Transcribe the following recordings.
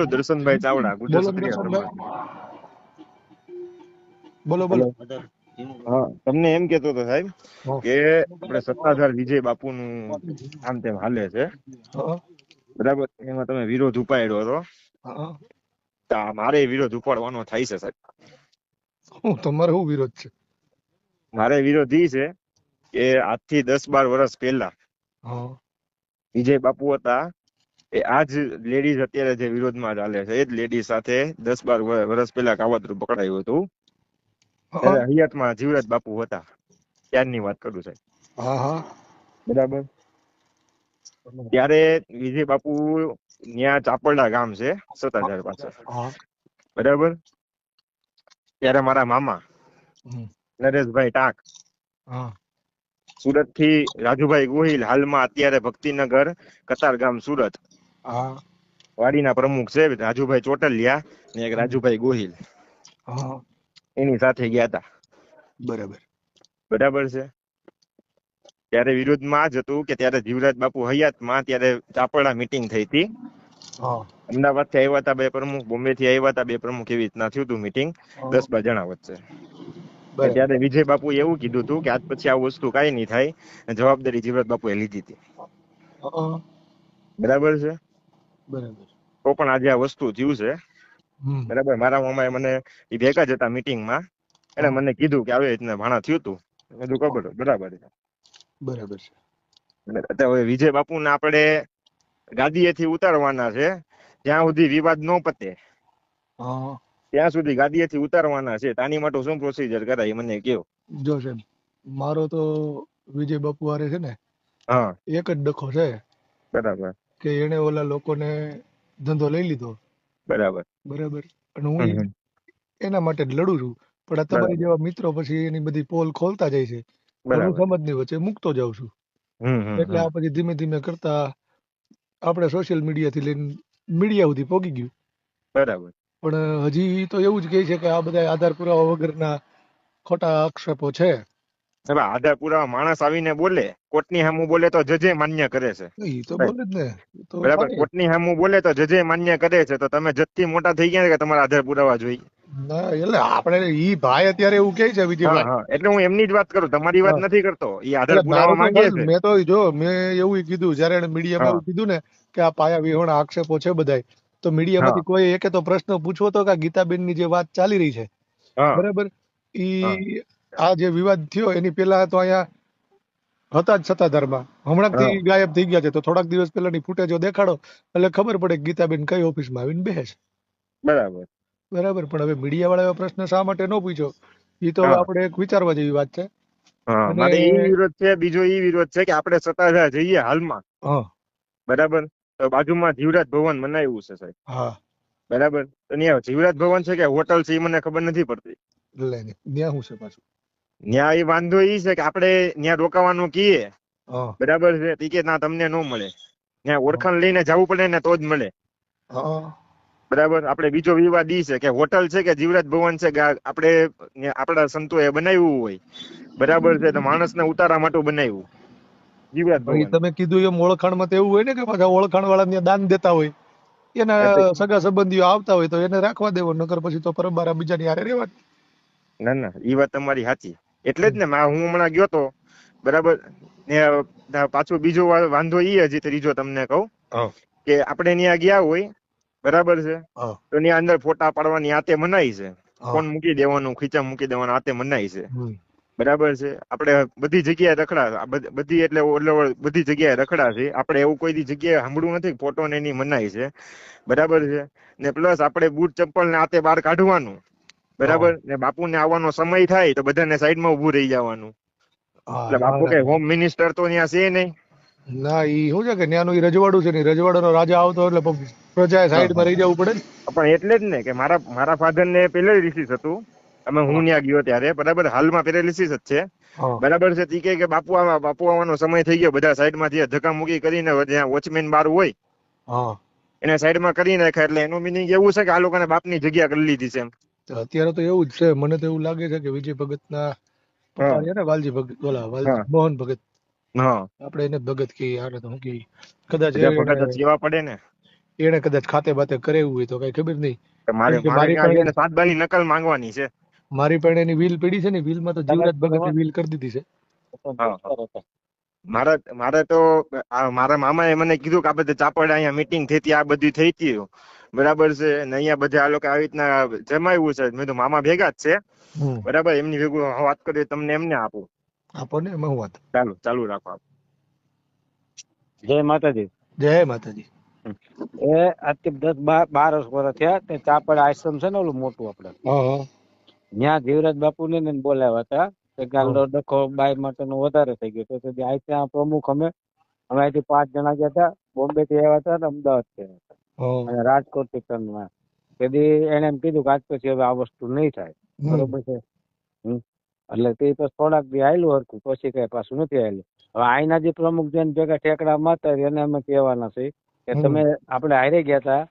દર્શનભાઈ ચાવડા, ગુજરાત બોલો ક્ષત્રિય સમાજ. દર્શનભાઈ, બોલો બોલો. હા, તમને એમ કેતો હતો સાહેબ હા. કે આપણે સત્તાધાર વિજય બાપુનું આમ તેમ હાલે છે, હા. બરાબર. એમાં તમે વિરોધ ઉપાડ્યો હતો, હા. તો મારે વિરોધ ઉપાડવાનો થાય છે સાહેબ. તમારે શું વિરોધ છે? મારે વિરોધ ઈ છે કે આજથી 10-12 વર્ષ પહેલા હા. વિજય બાપુ હતા, એ આજ લેડીઝ અત્યારે જે વિરોધમાં ચાલે છે, એ જ લેડીઝ સાથે 10-12 વર્ષ પહેલા કાવતરું પકડાયું હતું. હા. ત્યારે હયાતમાં જીવરાજ બાપુ હતા, ત્યારની વાત કરું સાહેબ, હા. હા. બરાબર. ત્યારે વિજય બાપુ ન્યા ચાપરડા ગામ છે સત્તાધાર પાસે, હા. બરાબર. ત્યારે મારા મામા નરેશભાઈ ટાંક, હા. સુરત થી રાજુભાઈ ગોહિલ, હાલમાં અત્યારે ભક્તિનગર કતારગામ સુરત હા. વાડીના પ્રમુખ છે, રાજુભાઈ ચોટલિયા ને એક રાજુભાઈ ગોહિલ, હા. એની સાથે ગયા હતા, બરાબર. બરાબર છે. ત્યારે વિરોધમાં આ જ હતું કે ત્યારે જીવરાજ બાપુ હયાતમાં ત્યારે ચાપરડા મીટિંગ થઈ હતી. હા. અમદાવાદ થી આવ્યા હતા બે પ્રમુખ, બોમ્બે થી આવ્યા હતા બે પ્રમુખ, એવી રીતના થયું હતું મીટિંગ 10-12 જણા વચ્ચે. બરાબર. ત્યારે વિજય બાપુ એવું કીધું હતું કે આજ પછી આ વસ્તુ કઈ નહીં થાય, જવાબદારી જીવરાજ બાપુએ લીધી હતી, હા. બરાબર છે. બરાબર. તો પણ આજે આ વસ્તુ થયું છે, હમ. બરાબર. મારા મામાએ મને એ ભેગા જ હતા મીટિંગમાં, એને મને કીધું કે આવી રીતના ભાણા થયું હતું. મેં કીધું ખબર, બરાબર છે. બરાબર છે. હવે વિજય બાપુને આપણે ગાદીએથી ઉતારવાના છે, જ્યાં સુધી વિવાદ ન પતે હા. ત્યાં સુધી ગાદીએથી ઉતારવાના છે. આની માટે શું પ્રોસિજર કરાય મને કહો. જો સાહેબ, મારો તો વિજય બાપુ હારે છે ને હા, એક જ ડખો છે બરાબર, કે એને ઓલા લોકોને ધંધો લઈ લીધો, બરાબર. બરાબર. અને હું હમ, એના માટે જ લડું છું. પણ આ તમારી બરાબર, જેવા મિત્રો પછી એની બધી પોલ ખોલતા જાય છે, પણ હું બરાબર. સમાજની વચ્ચે મૂકતો જાઉં છું. હમ, હમ, એટલે હમ, આ પછી ધીમે ધીમે કરતા આપણે સોશિયલ મીડિયાથી લઈને મીડિયા સુધી પહોંચી ગયું. બરાબર. પણ હજી તો એવું જ કહે છે કે આ બધા આધાર પુરાવા વગરના ખોટા આક્ષેપો છે. હવે આધાર પુરાવા માણસ આવીને બોલે, કોર્ટની સામું બોલે તો જજે માન્ય કરે છે એ તો સાહેબ, બોલે જ ને, એ તો બરાબર. થાય જ. કોર્ટની સામું બોલે તો જજે માન્ય કરે છે, તો તમે જજથી મોટા થઈ ગયા કે તમારા આધાર પુરાવા જોઈએ. ના એટલે આપણે ઈ ભાઈ અત્યારે એવું કહે છે હા, વિજયભાઈ. હા, એટલે હું એમની જ વાત કરું, તમારી વાત હા. નથી કરતો. એ આધાર એટલે પુરાવા મારું તો માંગે છે. મેં તો જો મેં એવું કીધું જયારે એને મીડિયામાં હા, એવું કીધું ને કે આ પાયા વિહોણા આક્ષેપો છે બધાય, તો હા, મીડિયામાંથી કોઈ એકે તો પ્રશ્ન પૂછવો તો કે આ ગીતાબેનની જે વાત ચાલી રહી છે, હા, બરાબર, હા, ઈ આ જે વિવાદ થયો એની પહેલા તો અહીંયા હતા જ સત્તાધારમાં, હા, હમણાંથી ગાયબ થઈ ગયા છે. તો થોડાક દિવસ પહેલાની ફૂટેજો દેખાડો એટલે ખબર પડે કે ગીતાબેન કઈ ઓફિસમાં આવીને બેસે છે, બરાબર. બરાબર. પણ હવે મીડિયા વાળા પ્રશ્ન શા માટે ન પૂછ્યો, એ તો હા, આપણે એક વિચારવા જેવી વાત છે. હા, અને મારે ઈ વિરોધ છે. બીજો ઈ વિરોધ છે કે આપણે સત્તાધાર જઈએ હાલમાં, હા. બરાબર. તો બાજુમાં જીવરાજ ભવન બનાવ્યું છે સાહેબ, હા. બરાબર. તો ત્યાં જીવરાજ ભવન છે કે હોટલ છે એ મને ખબર નથી પડતી. એટલે ત્યાં શું છે પાછું? ત્યાં એ વાંધો ઈ છે કે આપણે ત્યાં રોકાવાનું કીએ, હા. બરાબર છે, ટિકિટ ના તમને ન મળે, ત્યાં હા. ઓળખાણ લઈને જવું પડે ને તો જ મળે, હા. બરાબર. આપણે બીજો વિવાદ ઈ છે કે હોટલ છે કે જીવરાજ ભવન છે કે આપણે આપણા સંતોએ બનાવ્યું હોય, બરાબર છે, તો માણસને ઉતારા માટે બનાવ્યું જીવરાજ ભાઈ ભવન. તમે કીધું એમ ઓળખાણમાં તો એવું હોય ને કે પાછા ઓળખાણ વાળા ત્યાં દાન દેતા હોય, એટલે એના સગા સંબંધીઓ આવતા હોય તો એને રાખવા દેવો, નકર પછી તો પરબારા બીજાની હારે રહેવા. ના, ના, એ વાત તમારી સાચી. એટલે જ ને હું હમણાં ગયો તો, બરાબર. ને પાછું બીજો વાંધો ઈ હજી ત્રીજો તમને કહું હા. કે આપણે ત્યાં ગયા હોય, બરાબર છે, હા. તો ત્યાં અંદર ફોટા પાડવાની આતે મનાઈ છે, હા. ફોન મૂકી દેવાનું, ખીચા મૂકી દેવાનું આતે મનાઈ છે, હમ. બરાબર છે. આપણે બધી જગ્યાએ રખડા, બધી એટલે બધી જગ્યાએ રખડા છે. આપણે એવું કોઈ જગ્યાએ સાંભળવું નથી ફોટો ને એની મનાઈ છે, બરાબર છે. ને પ્લસ આપણે બૂટ ચપ્પલ ને આતે બહાર કાઢવાનું, હા. બરાબર. ને બાપુને આવવાનો સમય થાય તો બધાને સાઈડમાં ઉભું રહી જવાનું. હા. એટલે બાપુ કઈ હોમ મિનિસ્ટર તો ત્યાં છે નહીં. ના ઈ શું છે કે ત્યાંનું ઈ રજવાડું છે ને, રજવાડાનો રાજા આવતો એટલે પ્રજાએ હા, સાઈડમાં હા. રહી જવું પડે ને. પણ એટલે જ ને કે મારા ફાધર ને પેરાલિસિસ હતું, અમે હા. હું ત્યાં ગયો ત્યારે, બરાબર. હાલમાં પેરાલિસિસ જ છે, હા. બરાબર છે. તી કે બાપુ આવવાનો સમય થઈ ગયો, બધા સાઈડમાં ધક્કા મૂકી કરીને જ્યાં વોચમેન બાર હોય હા. એને સાઈડમાં કરી નાખ્યા. એટલે એનું મિનિંગ એવું છે કે આ લોકોને બાપની જગ્યા કરી લીધી છે એમ. તો અત્યારે તો એવું જ છે. મને તો એવું લાગે છે કે વિજય ભગતના પપ્પા હા, છે ને, વાલજી ભગત, ઓલા હા, મોહન ભગત, હા. આપણે એને ભગત કહીએ, આને તો શું કહીએ, કદાચ બધા ભગત જ કેવા પડે ને. એને કદાચ ખાતે બાતે કરેવું હોય તો કઈ ખબર નહીં. તો મારે કેમ કે મારે ત્યાં જઈને સાતબાની નકલ માંગવાની છે. મારી પાસે એની વિલ પડી છે ને, વિલમાં તો જીવરાજ ભગતની વિલ કરી દીધી છે. હા હા. મારે તો મારા મામાએ મને કીધું કે આ બધે ચાપડ અહીંયા મીટિંગ થઈ હતી, આ બધી થઈ હતી, બરાબર છે, ને અહીંયા બધે આ લોકો આવી રીતના જમાવ્યું છે. મેં તો મામા ભેગા જ છે, હમ. બરાબર, એમની ભેગું વાત કરીએ તમને એમને આપું. આપો ને, એમાં હું વાત. ચાલુ ચાલુ રાખો આપ. જય માતાજી. જય માતાજી. એ આજથી 10-12 વર્ષ થયા તે ચાપડ આશ્રમ છે ને ઓલું મોટું આપડે, હા હા ત્યાં જીવરાજ બાપુ ને બોલાવ્યા હતા. તે ગાલો ડખો બાઈ માટેનો વધારે થઈ ગયો તો આ ત્યાં પ્રમુખ અમે અહીંથી 5 જણા ગયા હતા. બોમ્બે થી આવ્યા હતા અને અમદાવાદ થી આવ્યા હતા હા. અને રાજકોટ થી ત્રણ. તેથી એને એમ કીધું કે આજ પછી હવે આ વસ્તુ નહીં થાય, બરોબર છે. એટલે તે પછી થોડાક દી આવેલું હરખું, પછી કઈ પાછું નથી આવેલું. હવે અહીંના જે પ્રમુખ જઈને ભેગા ઠેકડા મારતા એને અમે કહેવાના છે કે તમે આપણે હારે ગયા હતા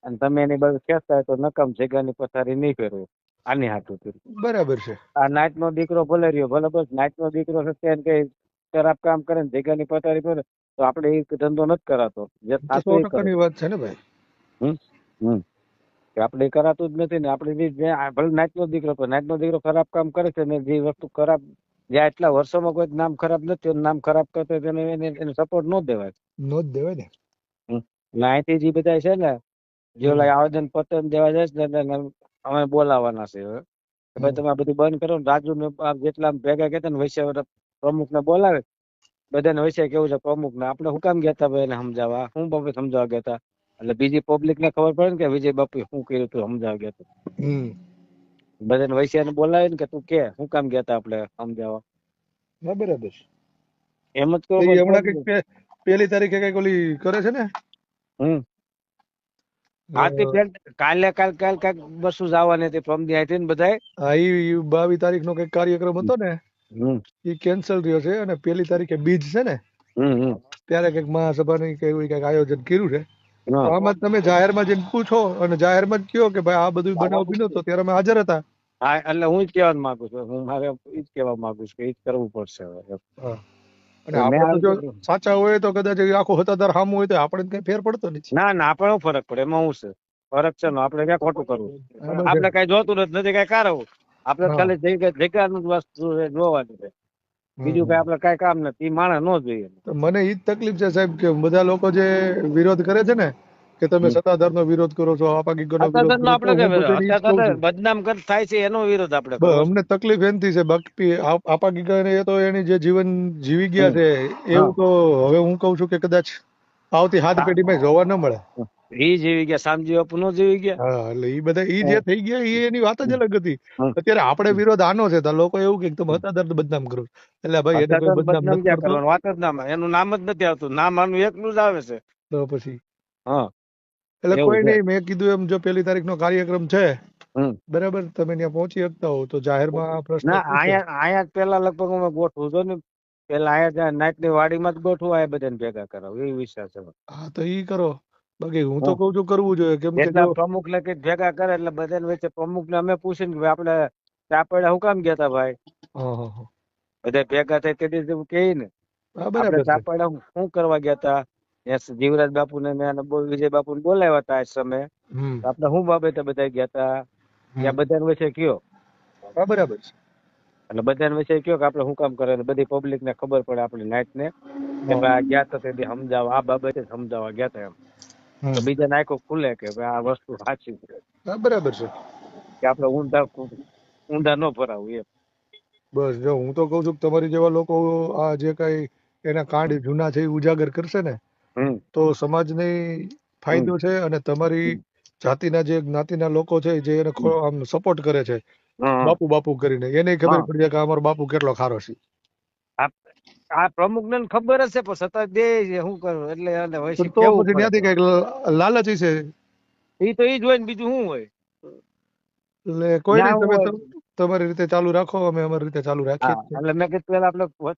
અને તમે એની બધું ખેંચતા હોય તો નકામ જગ્યાની પથારી નહીં ફેરવો. આની હાથું બરાબર છે. આ નાઈટ નો દીકરો ભલે રહ્યો, ભલે બસ નાઈટ નો દીકરો છે તેને કઈ ખરાબ કામ કરે ને જગ્યાની પથારી ફેરે તો આપણે એ ધંધો નથી કરાતો. જે થતું એ કરે. 100% વાત છે ને ભાઈ. કે આપણે એ કરાતું જ નથી ને. આપણે ભલે નાઈટ નો દીકરો, પણ નાઈટ નો દીકરો ખરાબ કામ કરે છે ને જે વસ્તુ ખરાબ જ્યાં એટલા વર્ષોમાં કોઈ નામ ખરાબ નથી, નામ ખરાબ કરતો એને સપોર્ટ ન દેવાય. નો જ દેવાય ને. અહીંથી જે બધા છે ને જે ઓલા આવેદન પત્ર દેવા જાય છે ને અમે બોલાવાના છે હવે કે ભાઈ તમે આ બધું બંધ કરો ને. રાજુ ને જેટલા ભેગા ગયા ને વૈશ્ય પ્રમુખ ને બોલાવે, બધાને વૈશ્ય કેવું છે પ્રમુખ ને આપણે શું કામ ગયા હતા ભાઈ એને સમજાવવા, હું બાપુ સમજાવવા ગયા હતા. એટલે બીજી પબ્લિક ને ખબર પડે ને કે વિજય બાપુ શું કર્યું તું સમજાવવા ગયા હતા. બધાને વૈશ્ય ને બોલાવે ને કે તું કે શું કામ ગયા હતા આપણે સમજાવવા. બરાબર. એમ જ કહો. હમણાં કઈક 1 તારીખે કઈક ઓલી કરે છે ને. કાલે કઈક બસો જવાની હતી પ્રમદી આવી ને બધા. હા, ઈ 22 તારીખનો કઈક કાર્યક્રમ હતો ને એ કેન્સલ થયો છે અને 1 તારીખે બીજ છે ને ત્યારે કઈક મહાસભાની કઈક આયોજન કર્યું છે. આમાં તમે જાહેરમાં જઈને પૂછો અને જાહેરમાં જ કહો કે ભાઈ આ બધું બનાવ બન્યો તો ત્યારે અમે હાજર હતા. હા, એટલે હું જ કહેવા માંગુ છું, હું મારે ઈ જ કહેવા માંગુ છું કે ઈ જ કરવું પડશે હવે. અને આપણે તો જો સાચા હોય તો કદાચ આખો હતાદાર સામું હોય તો આપણે કઈ ફેર પડતો નથી. ના ના, આપણે શું ફરક પડે, એમાં શું છે ફરક છે ને. આપણે ક્યાં ખોટું કરવું, આપણે કઈ જોતું નથી કઈ કારવું. આપણે ખાલી જગ્યાનું જ વસ્તુ જોવાની છે, બીજું કઈ આપણે કઈ કામ નથી. ઈ માણસ નો જોઈએ. મને ઈ જ તકલીફ છે સાહેબ કે બધા લોકો જે વિરોધ કરે છે ને કે તમે સત્તાધારનો વિરોધ કરો છો, આપા ગીગોનો વિરોધ કરો છો, આપણે બદનામ થાય છે એનો વિરોધ આપણે કરો. અમને તકલીફ એનથી છે. બાકી આપા ગીગા એ તો એની જે જીવન જીવી ગયા છે એવું તો હવે હું કઉ છું કે કદાચ આવતી 7 પેઢીમાં જોવા ન મળે. ઈ જીવી ગયા, શામજી બાપુ નો જીવી ગયા. હા, એટલે ઈ બધા ઈ જે થઈ ગયા ઈ એની વાત જ અલગ હતી. અત્યારે આપણે વિરોધ આનો છે તો લોકો એવું કે તમે હતાદર બદનામ કરો. એટલે ભાઈ એને કોઈ બદનામ નથી કરતો. વાત જ નામ, એનું નામ જ નથી આવતું. નામ આનું એકનું જ આવે છે. તો પછી એટલે કોઈ નહીં, મેં કીધું એમ જો 1 તારીખનો કાર્યક્રમ છે બરાબર, તમે ત્યાં પહોંચી શકતા હો તો જાહેરમાં પ્રશ્ન અહીંયા પેલા લગભગ અમે ગોઠવું છો ને, પેલા અહીંયા નાઈટ ની વાડીમાં જ ગોઠવું, આ બધાને ભેગા કરાવ એ વિચાર છે. હા, તો ઈ કરો. બાકી હું તો કઉ છું કરવું જોઈએ, કેમ કે પ્રમુખ ને કઈ ભેગા કરે એટલે બધાને વચ્ચે પ્રમુખ ને અમે પૂછીને કે આપણે ચાપડા હું કામ ગયા હતા ભાઈ, બધા ભેગા થાય તે દિવસે કે ને આપણે ચાપડા શું કરવા ગયા હતા. જીવરાજ બાપુ ને વિજય બાપુ ને બોલાવ્યા હતા આ સમયે, આપણે શું બાબતે બધા ગયા હતા ત્યાં બધાને વચ્ચે કયો. બરાબર છે. એટલે બધાને વચ્ચે કયો કે આપણે શું કામ કરે, બધી પબ્લિક ને ખબર પડે આપણી નાઈટ ને કે ભાઈ ગયા હતા તે સમજાવવા, આ બાબતે સમજાવવા ગયા હતા એમ. તો બીજાને આંખો ખુલે કે ભાઈ આ વસ્તુ સાચી છે. બરાબર છે કે આપણે ઊંધા ન ભરાવું એમ. બસ જો હું તો કઉ છું કે તમારી જેવા લોકો આ જે કઈ એના કાંડ જૂના છે એ ઉજાગર કરશે ને તો સમાજને ફાયદો છે અને તમારી જાતિના જે જ્ઞાતિના લોકો છે જે એને આમ સપોર્ટ કરે છે બાપુ બાપુ કરીને, એને ખબર પડી જાય કે અમારો બાપુ કેટલો ખારો છે. આ પ્રમુખ ને ખબર જ છે પણ સતત દે શું કરવું એટલે તો પછી ત્યાંથી કઈક લાલચ છે. એ તો ઈ જ હોય ને, બીજું શું હોય. એટલે કોઈ નહીં, તમે તમારી રીતે ચાલુ રાખો, અમે અમારી રીતે ચાલુ રાખીએ. એટલે મેં કીધું પેલા આપણે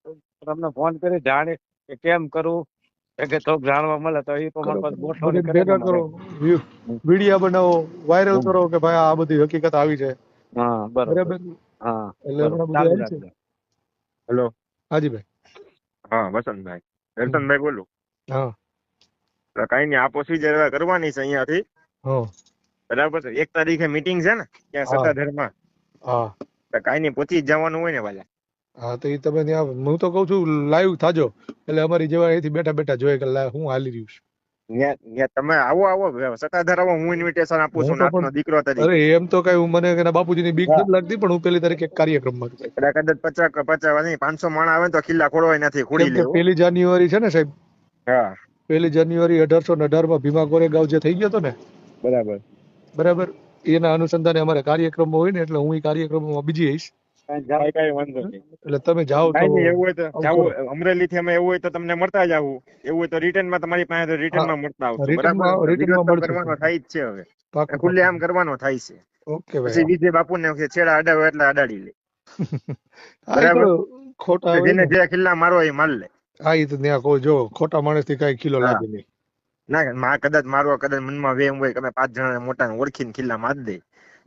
તમને ફોન કરી જાણે કે કેમ કરવું કે થોડુંક જાણવા મળે તો એ પ્રમાણે ગોઠવણી ભેગા કરો, વિડીયો બનાવો, વાયરલ કરો કે ભાઈ આ બધી હકીકત આવી છે. બરાબર. એટલે હમણાં બધું આવી છે. હેલો. હાજી ભાઈ. હા, વસંતભાઈ, રતનભાઈ બોલું. હા, તો કઈ નહીં, આ પ્રોસિજર કરવાની છે અહીંયાથી. હા બરાબર છે, 1 તારીખે મીટિંગ છે ને ત્યાં હા સત્તાધારમાં. હા તો કઈ નહીં, પહોંચી જ જવાનું હોય ને વાલા. હા તો એ તમે ત્યાં હું તો કઉ છું લાઈવ થાજો એટલે અમારી જેવા અહીંથી બેઠા બેઠા જોઈએ કે હું હાલી રહ્યું છું. ત્યાં તમે આવો સત્તાધાર આવો, હું ઇન્વિટેશન આપું હું છું તો નાતનો પણ દીકરો અરે તરીકે. એમ તો કઈ મને એના બાપુજીની બીક હા. નથી લાગતી પણ હું પેલી તારીખે એક કાર્યક્રમમાં છું. એટલે કદાચ 50 નહીં 500 માણસ આવે ને તો ખિલ્લા ખોડવાય નથી, ખોડી કેમ કે લેવું. 1 જાન્યુઆરી છે ને સાહેબ, હા 1 જાન્યુઆરી 1818 માં ભીમા કોરેગાંવ જે થઈ ગયો હતો ને, બરાબર. બરાબર, એના અનુસંધાને અમારે કાર્યક્રમો હોય ને એટલે હું એ કાર્યક્રમોમાં બીજી આવીશ. કઈ વાંધો નહીં. એટલે તમે જાઓ તો કઈ નહીં, એવું હોય તો આવું કરો. જાવું અમરેલી થી અમે, એવું હોય તો તમને મળતા જ આવું. એવું હોય તો રિટર્ન માં તમારી પાસે રિટર્ન માં મળતા આવશું. બરાબર, વિરોધ રિટર્નમાં તો મળશું. કરવાનો થાય જ છે હવે, પાકું ખુલ્લે પાકું. આમ કરવાનો થાય છે. ઓકે પછી ભાઈ. વિજય બાપુ ને છેડા અડાવે એટલે અડાડી લે. હા એ તો બરાબર, ખોટા હોય જેને ને. જે ખિલ્લા મારવા એ માર લે. હા એ તો ત્યાં કોઈ જો ખોટા માણસ થી કઈ કિલો હા લાગે નહીં. ના, કદાચ મારવા કદાચ મનમાં વેમ હોય કે અમે 5 જણા મોટા ઓળખીને ખિલ્લા મારી દે,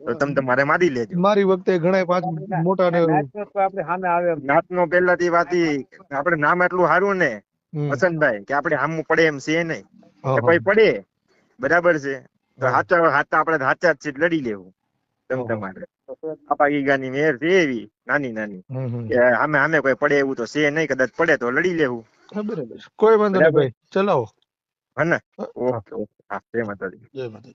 તો તમે તમારે મારી લેજો. મારી વખતે ઘણા 5 મોટા ને આપણે સામે આવે એમ. નાતનો પહેલાથી વાત આપણે નામ એટલું સારું ને હમ. વસંતભાઈ કે આપણે સામું પડે એમ છે નહીં. હા કે હા ભાઈ પડે, બરાબર છે, તો હા હાચા આપણે સાચા જ છે લડી લેવું. તમે હા. તમારે આપા ગીગાની મેર છે એવી નાની નાની હમ હમ. કે આમે કોઈ પડે એવું તો છે નહીં, કદાચ પડે તો લડી લેવું. હા બરાબર છે. કોઈ વાંધો નહીં બરાબર ભાઈ, ચલાવો. હે ને? હા હા. ઓકે ઓકે, હા જય માતાજી. જય માતા.